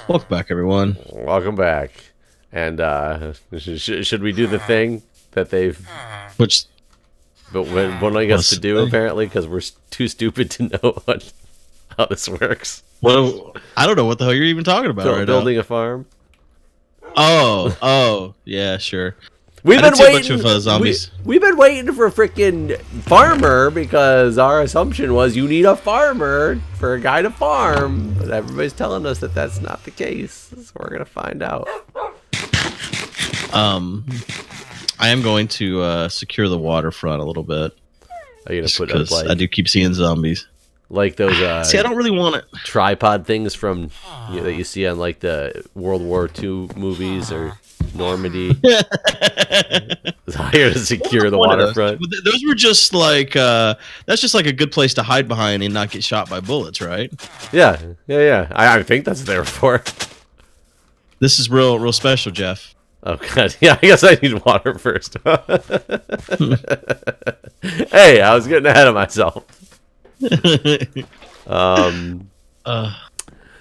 Welcome back, everyone. Welcome back. And should we do the thing that they've Which wanting us to do, apparently, because we're too stupid to know how this works? Well, I don't know what the hell you're even talking about right now. Building a farm? Oh, yeah, sure. We've been waiting. Zombies. We've been waiting for a freaking farmer because our assumption was you need a farmer for a guy to farm. But everybody's telling us that that's not the case. So we're gonna find out. I am going to secure the waterfront a little bit. Are you gonna put up like I do keep seeing zombies? Like those see, I don't really want it. Tripod things from that you see on like the World War II movies or Normandy. It's higher to secure the waterfront. Those were just like that's just like a good place to hide behind and not get shot by bullets, right? Yeah. I think that's what they were for. This is real special, Jeff. Oh god, yeah. I guess I need water first. Hey, I was getting ahead of myself.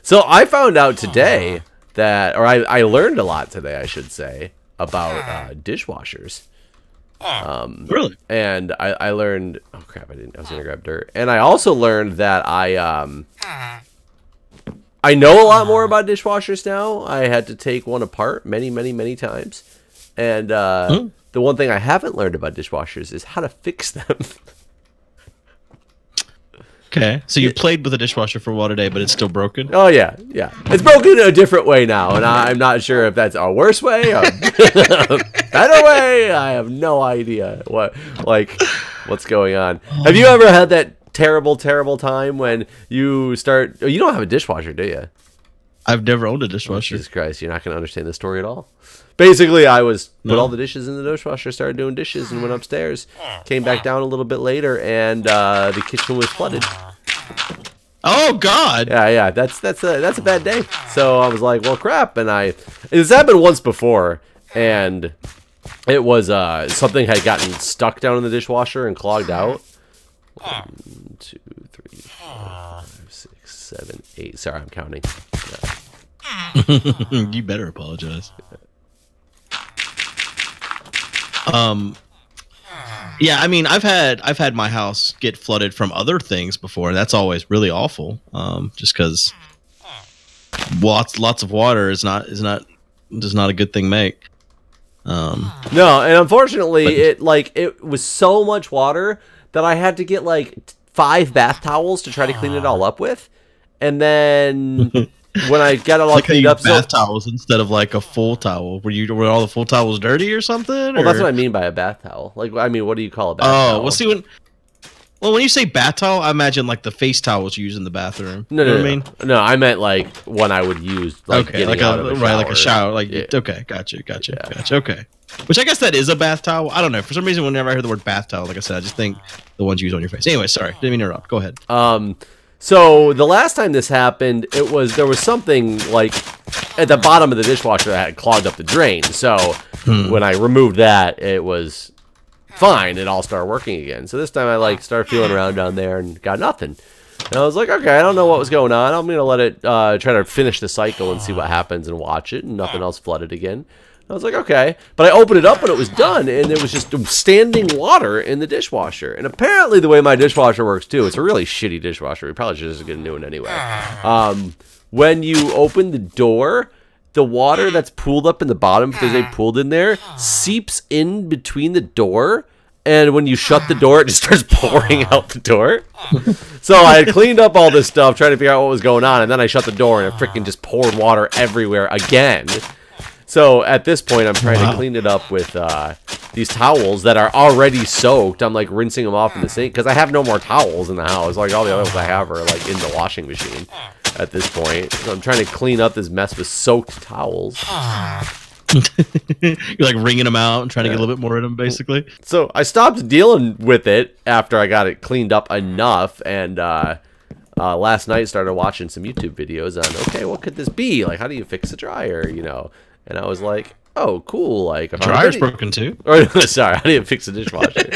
So I found out today that, or I learned a lot today, I should say, about dishwashers. Really? And I learned, oh crap, I was gonna grab dirt. And I also learned that I know a lot more about dishwashers now. I had to take one apart many times. And the one thing I haven't learned about dishwashers is how to fix them. Okay, so you played with a dishwasher for a while today, but it's still broken? Oh, yeah. It's broken in a different way now, and I'm not sure if that's a worse way, a better way. I have no idea what's going on. Have you ever had that terrible time when you start... Oh, you don't have a dishwasher, do you? I've never owned a dishwasher. Jesus Christ, you're not going to understand this story at all. Basically, I put all the dishes in the dishwasher, started doing dishes, and went upstairs. Came back down a little bit later, and the kitchen was flooded. Oh God! Yeah, that's a bad day. So I was like, well, crap, and it's happened once before, and it was something had gotten stuck down in the dishwasher and clogged out. 1, 2, 3, 4, 5, 6, 7, 8. Sorry, I'm counting. Yeah. You better apologize. Yeah, I mean, I've had my house get flooded from other things before. That's always really awful. Just because lots of water does not a good thing make. No, and unfortunately, it was so much water that I had to get like 5 bath towels to try to clean it all up with, and then. When I got it all cleaned up, bath towels instead of like a full towel. Were all the full towels dirty or something? Well, that's what I mean by a bath towel. Like, I mean, what do you call a bath towel? Well, see when you say bath towel, I imagine like the face towels you use in the bathroom. No, you know what I mean? No, I meant like one I would use. Like, okay, like a shower. Like, yeah. Okay, gotcha. Okay, which I guess that is a bath towel. I don't know. For some reason, whenever I hear the word bath towel, like I said, I just think the ones you use on your face. Anyway, sorry, didn't mean to interrupt. Go ahead. So the last time this happened, there was something like at the bottom of the dishwasher that had clogged up the drain. So when I removed that, it was fine. It all started working again. So this time I started feeling around down there and got nothing. And I was like, okay, I don't know what was going on. I'm gonna let it try to finish the cycle and see what happens and watch it. And nothing else flooded again. I was like, okay. But I opened it up and it was done. And it was just standing water in the dishwasher. And apparently the way my dishwasher works, too, it's a really shitty dishwasher. We probably should just get a new one anyway. When you open the door, the water that's pooled up in the bottom, because they pooled in there, seeps in between the door. And when you shut the door, it just starts pouring out the door. So I had cleaned up all this stuff, trying to figure out what was going on. And then I shut the door and it freaking just poured water everywhere again. So at this point, I'm trying to clean it up with these towels that are already soaked. I'm like rinsing them off in the sink because I have no more towels in the house. Like all the other ones I have are like in the washing machine at this point. So I'm trying to clean up this mess with soaked towels. You're like wringing them out and trying to get a little bit more in them, basically. So I stopped dealing with it after I got it cleaned up enough, and last night started watching some YouTube videos on, okay, what could this be? Like, how do you fix a dryer, you know? And I was like, oh, cool. Like, a dryer's broken too. Or sorry, how do you fix a dishwasher?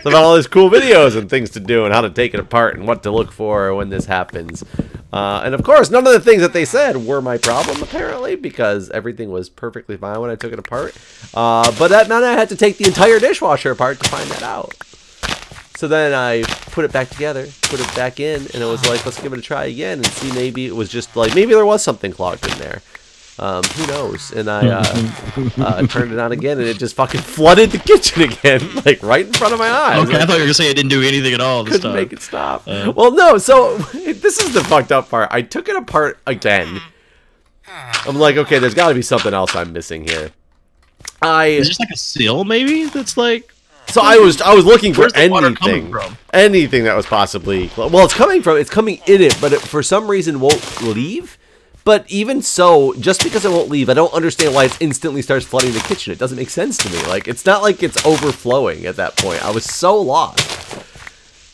about all these cool videos and things to do and how to take it apart and what to look for when this happens. And of course, none of the things that they said were my problem, apparently, because everything was perfectly fine when I took it apart. But then I had to take the entire dishwasher apart to find that out. So then I put it back together, put it back in, and it was like, let's give it a try again and see, maybe it was just like, maybe there was something clogged in there. Who knows? And I turned it on again, and it just fucking flooded the kitchen again, like right in front of my eyes. Okay, like, I thought you were gonna say it didn't do anything at all. This couldn't time. make it stop. Well, no. So this is the fucked up part. I took it apart again. I'm like, okay, there's got to be something else I'm missing here. Is just like a seal, maybe? That's like. So I was looking for anything that was possibly, well, it's coming in it, but it for some reason won't leave. But even so, just because it won't leave, I don't understand why it instantly starts flooding the kitchen. It doesn't make sense to me. Like, it's not like it's overflowing at that point. I was so lost.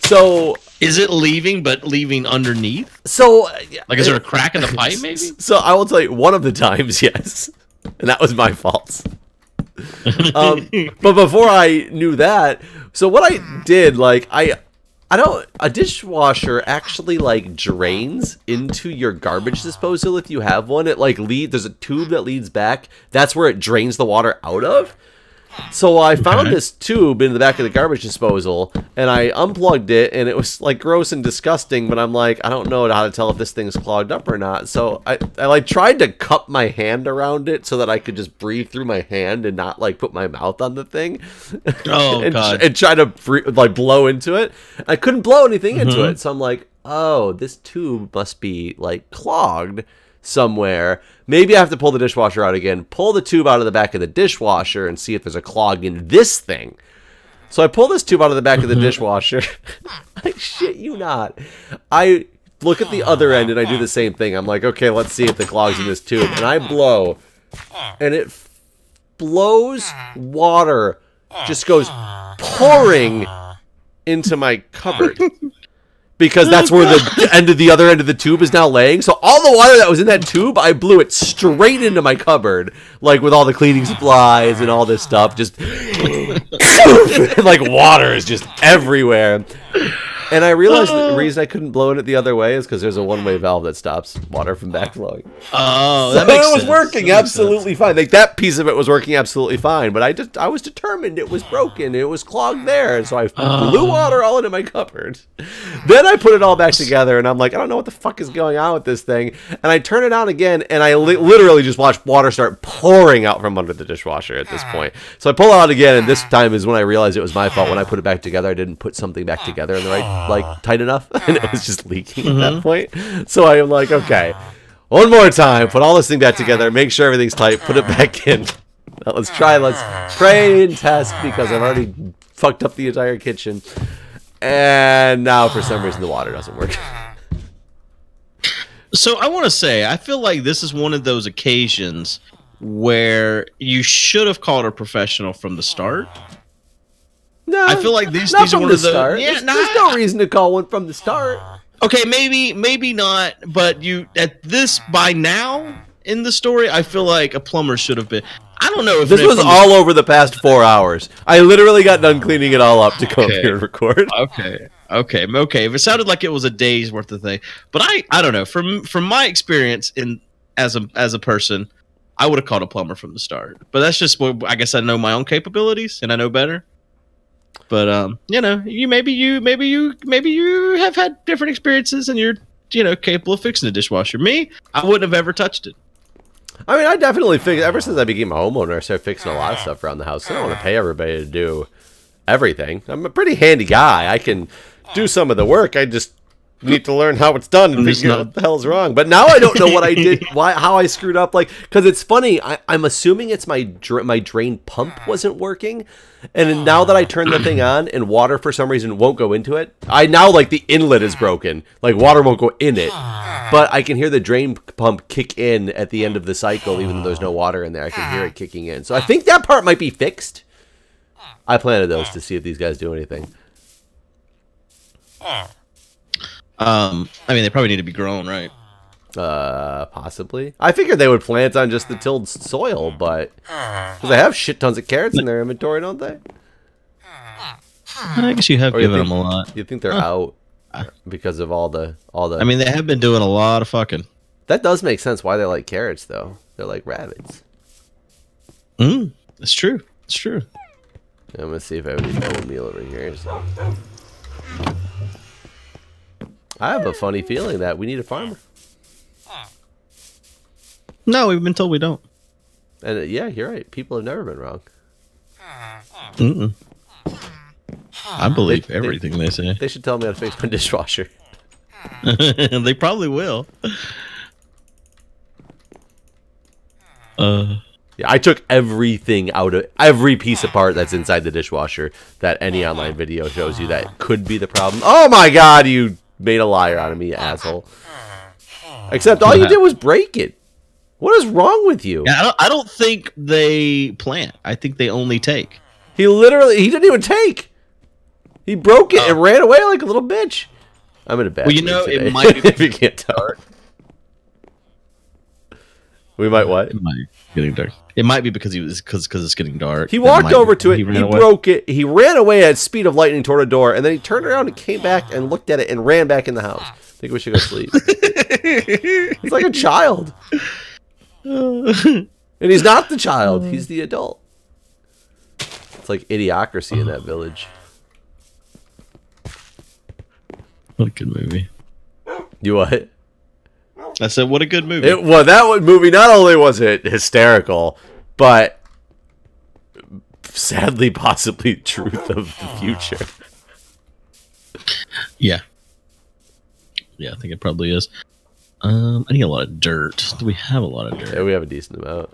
So is it leaving, but leaving underneath? So like, is there a crack in the pipe, maybe? So I will tell you, one of the times, yes, and that was my fault. But before I knew that, so what I did, like, a dishwasher actually like drains into your garbage disposal if you have one. It like there's a tube that leads back. That's where it drains the water out of. So I found this tube in the back of the garbage disposal, and I unplugged it, and it was like gross and disgusting, but I'm like, I don't know how to tell if this thing's clogged up or not. So I like tried to cup my hand around it so that I could just breathe through my hand and not like put my mouth on the thing. Oh, and try to like blow into it. I couldn't blow anything into it. So I'm like, oh, this tube must be like clogged somewhere. Maybe I have to pull the dishwasher out again, pull the tube out of the back of the dishwasher and see if there's a clog in this thing. So I pull this tube out of the back of the dishwasher. I shit you not. I look at the other end and I do the same thing. I'm like, okay, let's see if the clog's in this tube. And I blow, and it blows water, just goes pouring into my cupboard. Because that's where the other end of the tube is now laying. So all the water that was in that tube, I blew it straight into my cupboard, like with all the cleaning supplies and all this stuff. Just like water is just everywhere. And I realized the reason I couldn't blow it the other way is because there's a one-way valve that stops water from backflowing. Oh, so that makes sense. It was working absolutely fine. Like that piece of it was working absolutely fine, but I was determined it was broken. It was clogged there, so I blew water all into my cupboard. Then I put it all back together, and I'm like, I don't know what the fuck is going on with this thing. And I turn it on again, and I literally just watched water start pouring out from under the dishwasher at this point. So I pull it out again, and this time is when I realized it was my fault. When I put it back together, I didn't put something back together in the right, like, tight enough, and it was just leaking at that point. So I'm like, okay, one more time, put all this thing back together, make sure everything's tight, put it back in. Now let's pray and test, because I've already fucked up the entire kitchen. And now for some reason the water doesn't work. So I want to say, I feel like this is one of those occasions where you should have called a professional from the start. No, I feel like these are one of the start. Yeah, there's no reason to call one from the start. Okay, maybe not, but by now in the story, I feel like a plumber should have been. I don't know if this was all over the past 4 hours. I literally got done cleaning it all up to come up here and record. Okay. If it sounded like it was a day's worth of thing, but I don't know. From my experience as a person, I would have called a plumber from the start. But that's just what I guess I know my own capabilities and I know better. But you know, maybe you have had different experiences and you're capable of fixing a dishwasher. Me, I wouldn't have ever touched it. I mean, I definitely fixed. Ever since I became a homeowner, I started fixing a lot of stuff around the house. I don't want to pay everybody to do everything. I'm a pretty handy guy. I can do some of the work. I just need to learn how it's done and figure out what the hell's wrong. But now I don't know what I did, how I screwed up. Like, because it's funny. I'm assuming it's my drain pump wasn't working. And now that I turn the thing on and water for some reason won't go into it, like the inlet is broken. Like water won't go in it. But I can hear the drain pump kick in at the end of the cycle, even though there's no water in there. I can hear it kicking in. So I think that part might be fixed. I planted those to see if these guys do anything. I mean, they probably need to be grown, right? Possibly. I figured they would plant on just the tilled soil, but because they have shit tons of carrots in their inventory, don't they? I guess you have given them a lot. You think they're out because of all the? I mean, they have been doing a lot of fucking. That does make sense. Why they like carrots though? They're like rabbits. It's true. It's true. I'm gonna see if I have any bone meal over here. So. I have a funny feeling that we need a farmer. No, we've been told we don't. And yeah, you're right. People have never been wrong. I believe everything they say. They should tell me how to fix my dishwasher. They probably will. Yeah, I took everything out of every piece apart that's inside the dishwasher that any online video shows you that could be the problem. Oh my god, you made a liar out of me, you asshole. Except all you did was break it. What is wrong with you? Yeah, I don't think they plant. I think they only take. He didn't even take. He broke it and ran away like a little bitch. I'm in a bad mood today. It might be if you can't tell. We might what? It might be getting dark. It might be because it's getting dark. He walked over to it. He broke it. He ran away at speed of lightning toward a door, and then he turned around and came back and looked at it and ran back in the house. I think we should go sleep. He's like a child. And he's not the child. He's the adult. It's like idiocracy in that village. What a good movie. You what? I said, what a good movie. That movie, not only was it hysterical, but sadly, possibly truth of the future. Yeah. Yeah, I think it probably is. I need a lot of dirt. Do we have a lot of dirt? Yeah, we have a decent amount.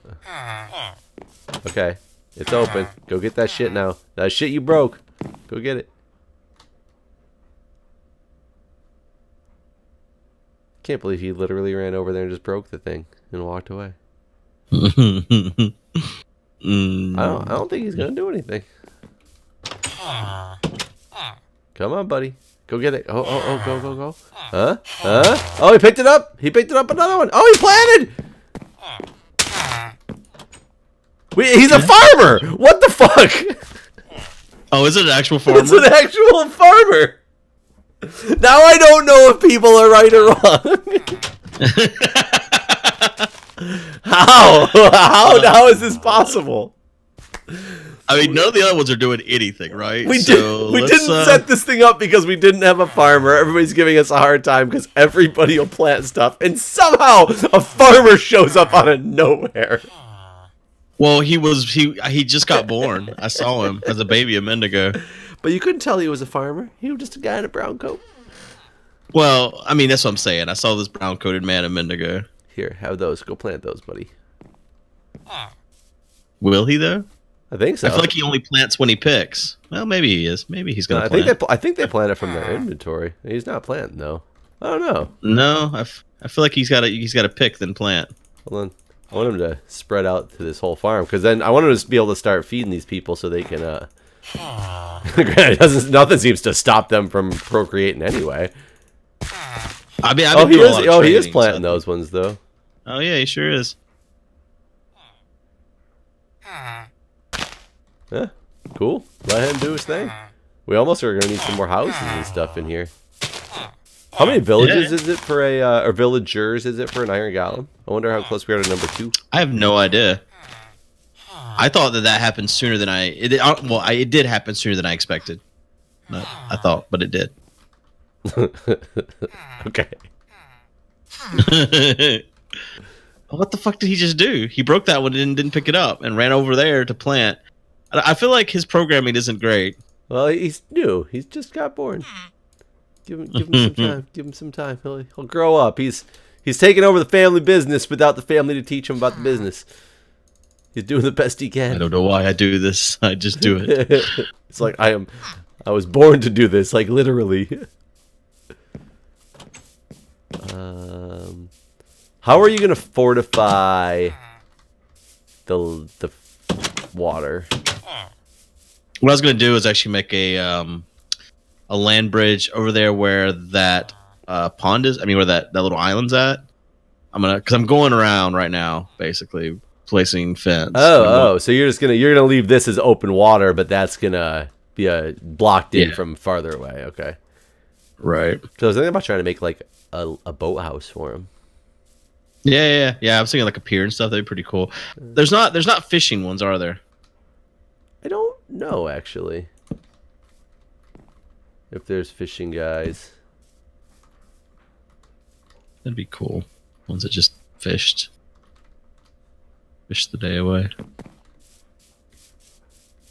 Okay, it's open. Go get that shit now. That shit you broke. Go get it. Can't believe he literally ran over there and just broke the thing and walked away. I don't think he's gonna do anything. Come on, buddy. Go get it. Oh, go. Huh? Oh, he picked it up. He picked it up another one. Oh, he planted. He's a farmer. What the fuck? Oh, is it an actual farmer? It's an actual farmer. Now I don't know if people are right or wrong. How is this possible? I mean, none of the other ones are doing anything, right? We didn't set this thing up because we didn't have a farmer. Everybody's giving us a hard time because everybody will plant stuff, and somehow a farmer shows up out of nowhere. Well, he just got born. I saw him as a baby a minute ago. But you couldn't tell he was a farmer. He was just a guy in a brown coat. Well, I mean, that's what I'm saying. I saw this brown-coated man a minute ago. Here, have those. Go plant those, buddy. Will he, though? I think so. I feel like he only plants when he picks. Well, maybe he is. Maybe he's going to plant. I think they plant it from their inventory. He's not planting, though. I don't know. No, I feel like he's got to pick, then plant. Hold on. I want him to spread out to this whole farm, because then I want him to be able to start feeding these people so they can... nothing seems to stop them from procreating anyway. I mean, he is planting those ones though. Oh yeah, he sure is. Yeah, cool. Let him do his thing. We almost are gonna need some more houses and stuff in here. How many villages is it for or villagers is it for an iron golem? I wonder how close we are to number 2. I have no idea. I thought that happened sooner than it did happen sooner than I expected. No, I thought, but it did. Okay. What the fuck did he just do? He broke that one and didn't pick it up and ran over there to plant. I feel like his programming isn't great. Well, he's new. He's just got born. Give him some time. Give him some time. He'll grow up. He's taking over the family business without the family to teach him about the business. He's doing the best he can. I don't know why I do this. I just do it. It's like I was born to do this, like literally. How are you gonna fortify the water? What I was gonna do is actually make a land bridge over there where that pond is. I mean, where that little island's at. Because I'm going around right now, basically placing fence. So you're gonna leave this as open water, but that's gonna be blocked in from farther away. Okay. Right. So I was thinking about trying to make like a boathouse for him. Yeah. I was thinking like a pier and stuff. That'd be pretty cool. There's not fishing ones, are there? I don't know actually. If there's fishing guys. That'd be cool. Ones that just fished the day away.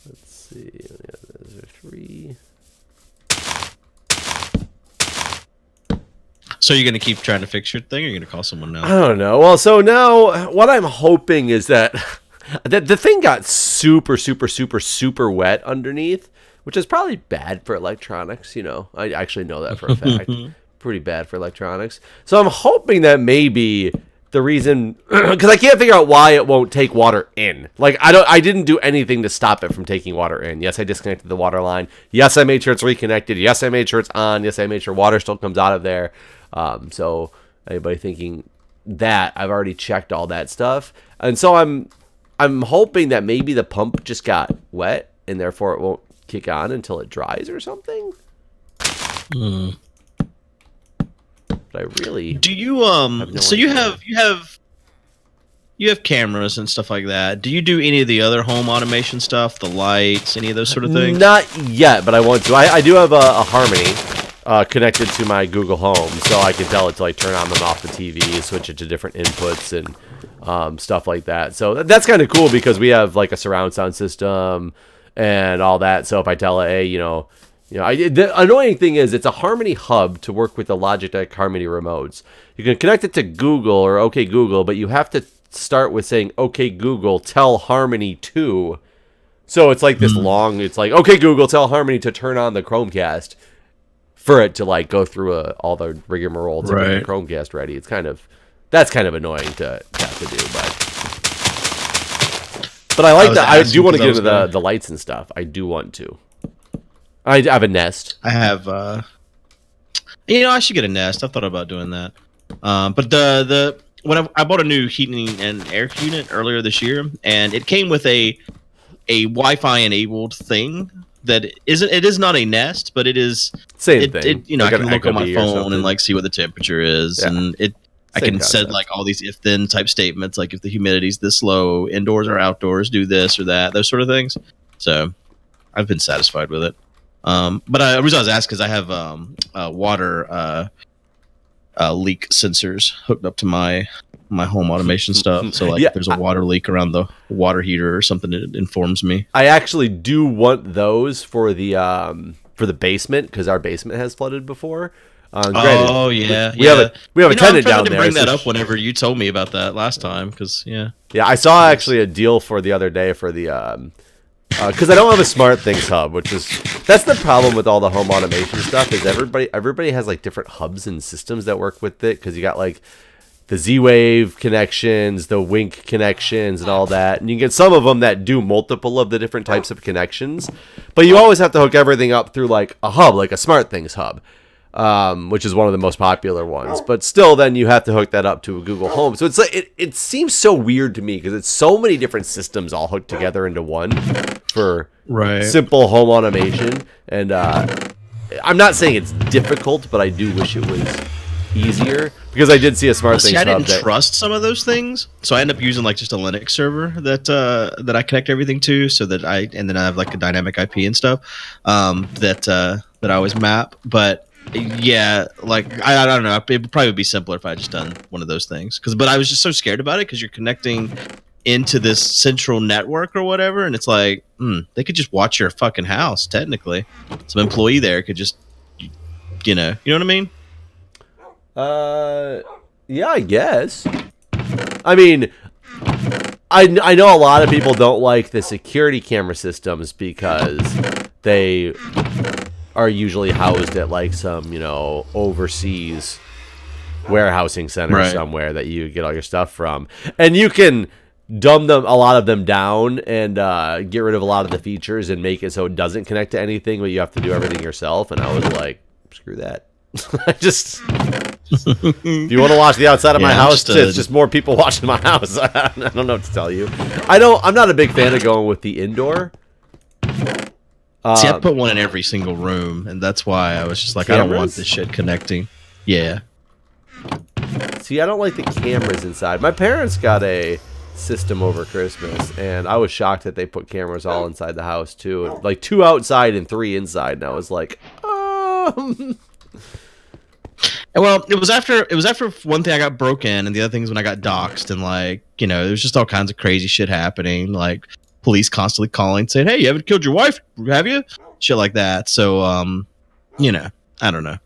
Let's see. Those are 3. So you're gonna keep trying to fix your thing, or you're gonna call someone now? I don't know. Well, so now what I'm hoping is that the thing got super wet underneath, which is probably bad for electronics. You know, I actually know that for a fact. Pretty bad for electronics. So I'm hoping that maybe the reason, because I can't figure out why it won't take water in. Like I didn't do anything to stop it from taking water in. Yes, I disconnected the water line. Yes, I made sure it's reconnected. Yes, I made sure it's on. Yes, I made sure water still comes out of there. So anybody thinking that, I've already checked all that stuff, and so I'm hoping that maybe the pump just got wet and therefore it won't kick on until it dries or something. But I really do you so you have cameras and stuff like that. Do you do any of the other home automation stuff, the lights, any of those sort of things? Not yet, but I want to. I do have a Harmony connected to my Google Home, so I can tell it to like turn on and off the TV, switch it to different inputs and stuff like that. So that's kind of cool because we have like a surround sound system and all that. So if I tell it, hey, the annoying thing is it's a Harmony hub to work with the Logitech Harmony remotes. You can connect it to Google or OK Google, but you have to start with saying, OK Google, tell Harmony to. So it's like this long, it's like, OK Google, tell Harmony to turn on the Chromecast for it to like go through all the rigmarole to get the Chromecast ready. It's that's kind of annoying to have to do, but I like that. I do want to get into the lights and stuff. I do want to. I have a Nest. I have, I should get a Nest. I've thought about doing that. But when I bought a new heating and air unit earlier this year, and it came with a Wi-Fi enabled thing that it is not a Nest, but it is same thing. I can look on my phone and like see what the temperature is, and I can set like all these if then type statements, like if the humidity's this low, indoors or outdoors, do this or that, those sort of things. So I've been satisfied with it. But the reason I was asked because I have water leak sensors hooked up to my home automation stuff. So like if there's a water leak around the water heater or something, it informs me. I actually do want those for the basement because our basement has flooded before. Oh yeah, we have a tenant down there. To bring that up whenever you told me about that last time, because I saw actually a deal for the other day for the because I don't have a Smart Things hub, that's the problem with all the home automation stuff is everybody has like different hubs and systems that work with it because you got like the Z-Wave connections, the Wink connections, and all that, and you get some of them that do multiple of the different types of connections, but you always have to hook everything up through like a hub, like a Smart Things hub. Which is one of the most popular ones, but still then you have to hook that up to a Google Home. So it's like it seems so weird to me because it's so many different systems all hooked together into one for simple home automation. And I'm not saying it's difficult, but I do wish it was easier because I did see a Smart Things hub. I didn't trust some of those things, so I end up using like just a Linux server that I connect everything to, so that then I have like a dynamic IP and stuff that I always map, but. Yeah, like I don't know. It would probably be simpler if I just done one of those things. But I was just so scared about it because you're connecting into this central network or whatever, and it's like they could just watch your fucking house. Technically, some employee there could just, you know what I mean? Yeah, I guess. I mean, I know a lot of people don't like the security camera systems because they are usually housed at like some, overseas warehousing center somewhere that you get all your stuff from. And you can dumb a lot of them down and get rid of a lot of the features and make it so it doesn't connect to anything, but you have to do everything yourself. And I was like, screw that. If you want to watch the outside of my house, it's just more people watching my house. I don't know what to tell you. I'm not a big fan of going with the indoor See, I put one in every single room, and that's why I was just like, cameras? I don't want this shit connecting. Yeah. See, I don't like the cameras inside. My parents got a system over Christmas, and I was shocked that they put cameras all inside the house too, like 2 outside and 3 inside. And I was like, Well, it was after one thing I got broke in, and the other thing is when I got doxxed, and like, you know, there was just all kinds of crazy shit happening, like police constantly calling saying, "Hey, you haven't killed your wife, have you?" Shit like that. So, you know, I don't know.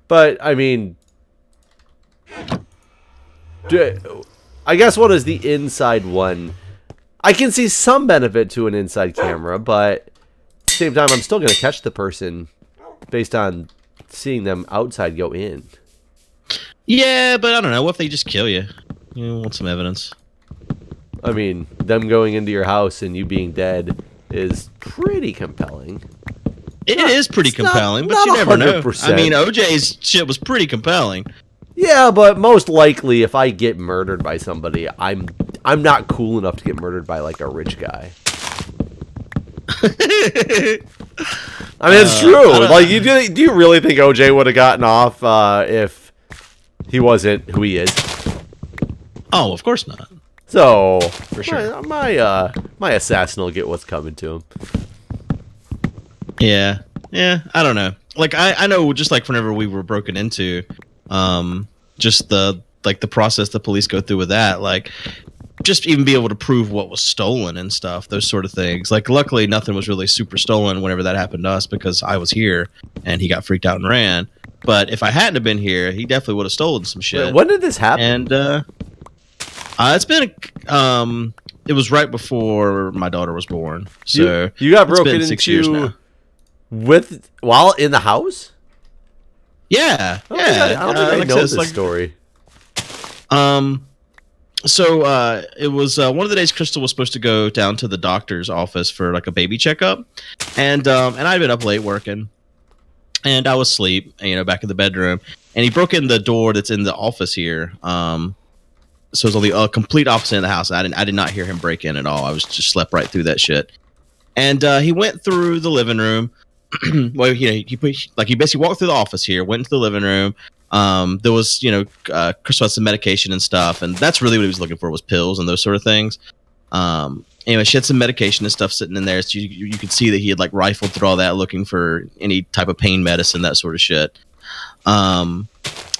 but I mean, I guess what is the inside one? I can see some benefit to an inside camera, but at the same time, I'm still going to catch the person based on seeing them outside go in. Yeah, but I don't know. What if they just kill you? You want some evidence? I mean, them going into your house and you being dead is pretty compelling. It is pretty compelling, but not you never know. 100%. I mean, OJ's shit was pretty compelling. Yeah, but most likely, if I get murdered by somebody, I'm not cool enough to get murdered by like a rich guy. I mean, it's true. Like, do you really think OJ would have gotten off if he wasn't who he is? Oh, of course not. So, For sure. my assassin will get what's coming to him. Yeah, I don't know. Like, I know, just like whenever we were broken into, just the process the police go through with that, like, just even be able to prove what was stolen and stuff, those sort of things. Like, luckily, nothing was really super stolen whenever that happened to us because I was here and he got freaked out and ran. But if I hadn't have been here, he definitely would have stolen some shit. Wait, when did this happen? And it's been it was right before my daughter was born. So you got broken into 6 years now. While in the house? Yeah, I don't think I know this story. So it was one of the days Crystal was supposed to go down to the doctor's office for like a baby checkup, and I'd been up late working, and I was asleep, you know, back in the bedroom, and he broke in the door that's in the office here. So it was on the complete opposite of the house. I did not hear him break in at all. I was just slept right through that shit, and he went through the living room. Well, you know, he basically walked through the office here, went into the living room. There was, you know, Crystal had some medication and stuff, and that's really what he was looking for, was pills and those sort of things. Anyway, she had some medication and stuff sitting in there, so you could see that he had like rifled through all that looking for any type of pain medicine, that sort of shit.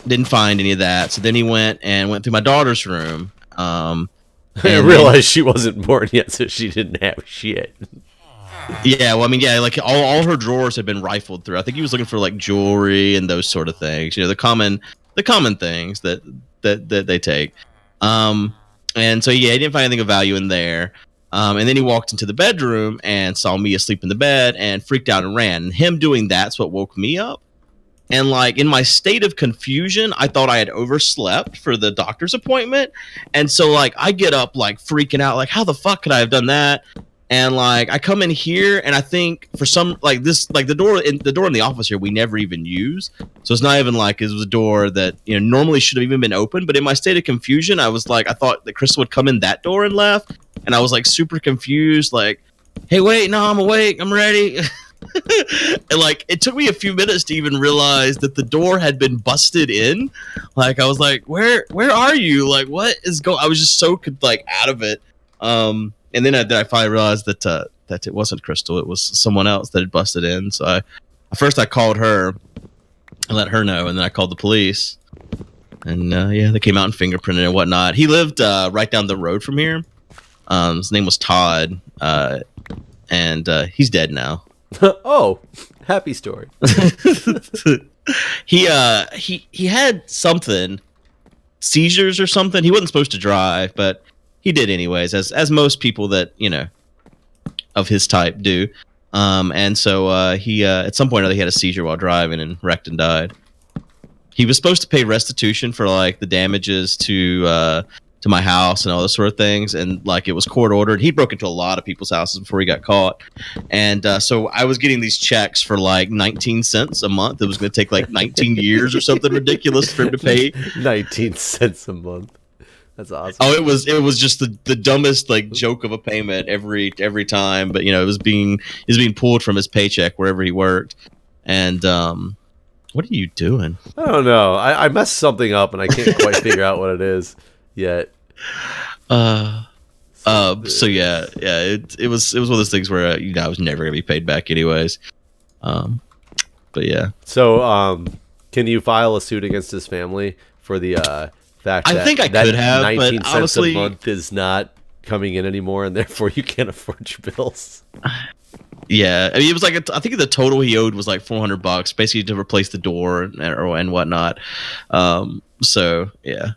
Didn't find any of that, so then he went through my daughter's room. I realized she wasn't born yet, so she didn't have shit. Yeah, well, I mean, yeah, like all her drawers had been rifled through. I think he was looking for like jewelry and those sort of things. You know, the common things that they take. And so yeah, he didn't find anything of value in there. And then he walked into the bedroom and saw me asleep in the bed and freaked out and ran. And him doing that's what woke me up. And like in my state of confusion, I thought I had overslept for the doctor's appointment. And so like I get up like freaking out, like how the fuck could I have done that? And like I come in here and I think for some like this, like the door in the office here, we never even use. So it's not even like it was a door that, you know, normally should have even been open. But in my state of confusion, I was like, I thought that Crystal would come in that door and left. And I was like super confused, like, hey, wait, no, I'm awake, I'm ready. And like it took me a few minutes to even realize that the door had been busted in. Like I was like, where are you? Like what is going? I was just so like out of it. And then I finally realized that it wasn't Crystal, it was someone else that had busted in. So first I called her and let her know, and then I called the police. And yeah, they came out and fingerprinted and whatnot. He lived right down the road from here. His name was Todd, and he's dead now. Oh, happy story. He had something, seizures or something. He wasn't supposed to drive, but he did anyways, as most people that, you know, of his type do. And so he at some point or other he had a seizure while driving and wrecked and died. He was supposed to pay restitution for like the damages to my house and all those sort of things, and like it was court ordered. He broke into a lot of people's houses before he got caught, and so I was getting these checks for like 19 cents a month. It was going to take like 19 years or something ridiculous for him to pay. 19 cents a month. That's awesome. Oh, it was just the dumbest like joke of a payment every time, but it was being pulled from his paycheck wherever he worked. And what are you doing? I don't know. I messed something up and I can't quite figure out what it is yet. So yeah, it was one of those things where I was never gonna be paid back anyways. But yeah. So can you file a suit against his family for the fact that I think I could have, 19 but cents honestly, a month is not coming in anymore, and therefore you can't afford your bills? Yeah, I mean, it was like I think the total he owed was like $400, basically to replace the door and whatnot. So yeah,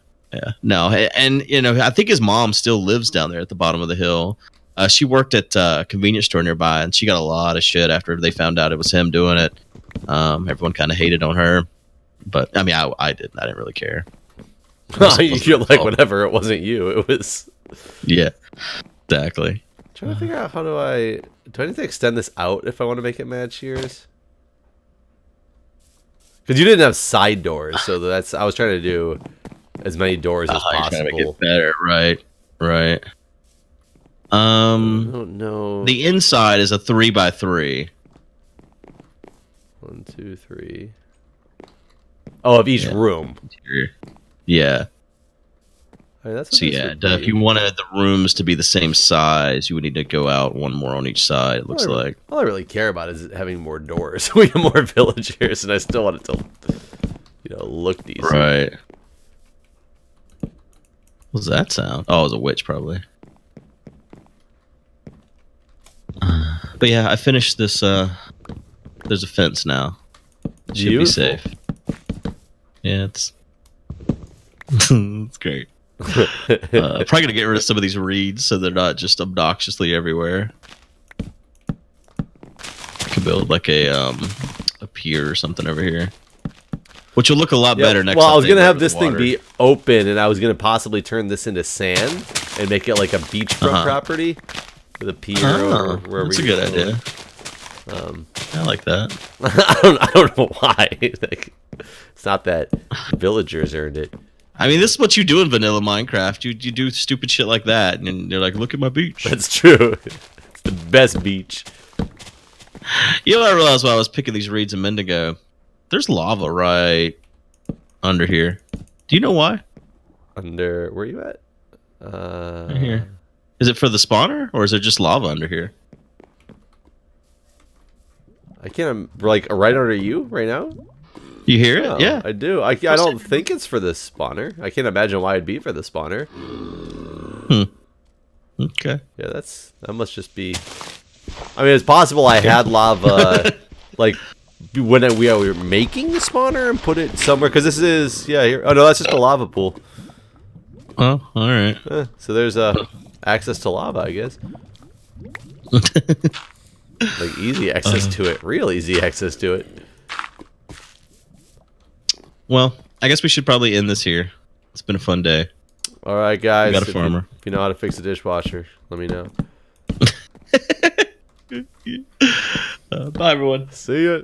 no, and I think his mom still lives down there at the bottom of the hill. She worked at a convenience store nearby, and she got a lot of shit after they found out it was him doing it. Everyone kind of hated on her, but I mean, I didn't. I didn't really care. You're like, whatever. It wasn't you. It was. Yeah, exactly. Trying to figure out do I need to extend this out if I want to make it mad shears? Because you didn't have side doors, so I was trying to do as many doors as possible. Trying to make it better, right. I don't know. The inside is a 3x3. 1, 2, 3. Oh, of each room. Yeah. I mean, that's so yeah, if you wanted the rooms to be the same size, you would need to go out one more on each side. It looks like all I really care about is having more doors. We have more villagers, and I still want it to, look decent. Right. What's that sound? Oh, it was a witch, probably. But yeah, I finished this. There's a fence now. It should be safe. Yeah, it's it's great. Probably gonna get rid of some of these reeds so they're not just obnoxiously everywhere. Could build like a pier or something over here, which will look a lot better next. Well, I was gonna have this thing be open, and I was gonna possibly turn this into sand and make it like a beachfront property with a pier or wherever. That's a good idea. I like that. I don't know why. It's not that villagers earned it. I mean, this is what you do in Vanilla Minecraft. You do stupid shit like that, and you're like, look at my beach. That's true. It's the best beach. You know what I realized while I was picking these reeds in Mendigo? There's lava right under here. Do you know why? Where are you at? Right here. Is it for the spawner, or is there just lava under here? I can't, like, right under you right now? You hear it? Yeah. I do. I don't think it's for the spawner. I can't imagine why it'd be for the spawner. Okay. Yeah, that must just be... I mean, it's possible I had lava, like, when we were making the spawner and put it somewhere, because this is, here. Oh, no, that's just a lava pool. Oh, all right. So there's access to lava, I guess. Like, easy access to it. Real easy access to it. Well, I guess we should probably end this here. It's been a fun day. All right, guys. We got a farmer. If you know how to fix a dishwasher, let me know. Bye, everyone. See ya.